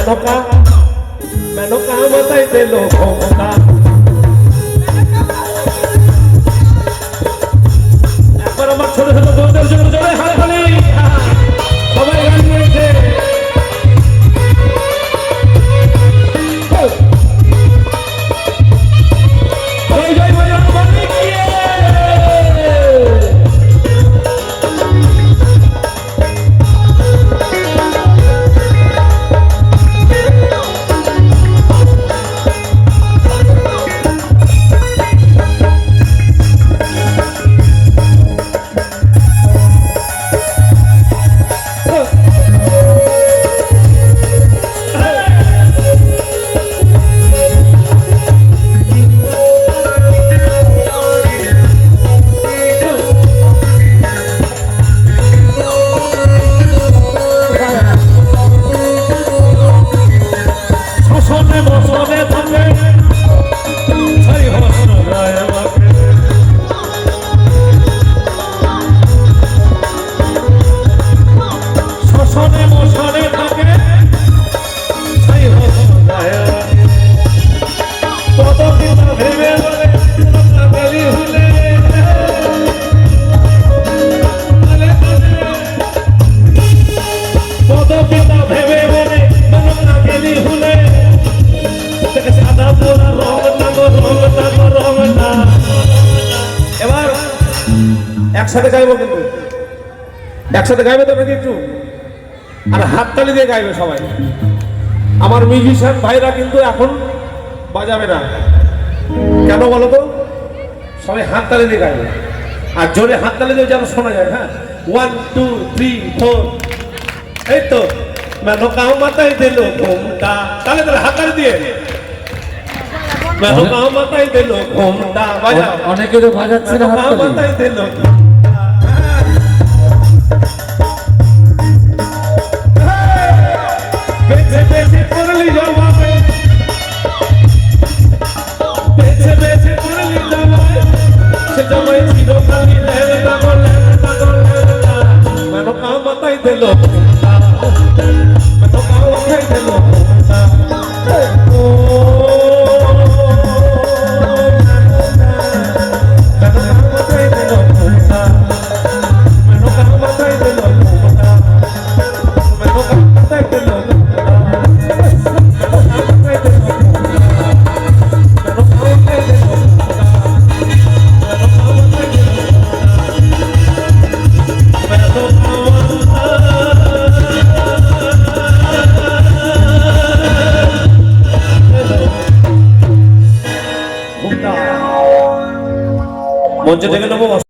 মেনকা মেনকা মাথায় দিল ঘোমটা একবার আমার ছোট ছোট বন্ধুদের জন্য জোরে হাততালি সবাই গান গেয়েছে একসাথে গাইবো কিন্তু একসাথে গাইবে তো নাকি একটু আর হাততালি দিয়ে গাইবে সবাই আমার মিউজিশিয়ান ভাইরা কিন্তু এখন বাজাবে না কেন বলো তো সবাই হাততালি দিয়ে গাইবে আর জোরে হাততালি দিয়ে যেন শোনা যায় হ্যাঁ 1 2 3 4 এই তো মেনকা মাথায় দিল ঘোমটা তাহলে তাহলে হাততালি দিয়ে মেনকা মাথায় দিল ঘোমটা বাজাও অনেকে তো বাজাচ্ছে না হাততালি মাথায় দিল মঞ্চে ডেকে নেবো।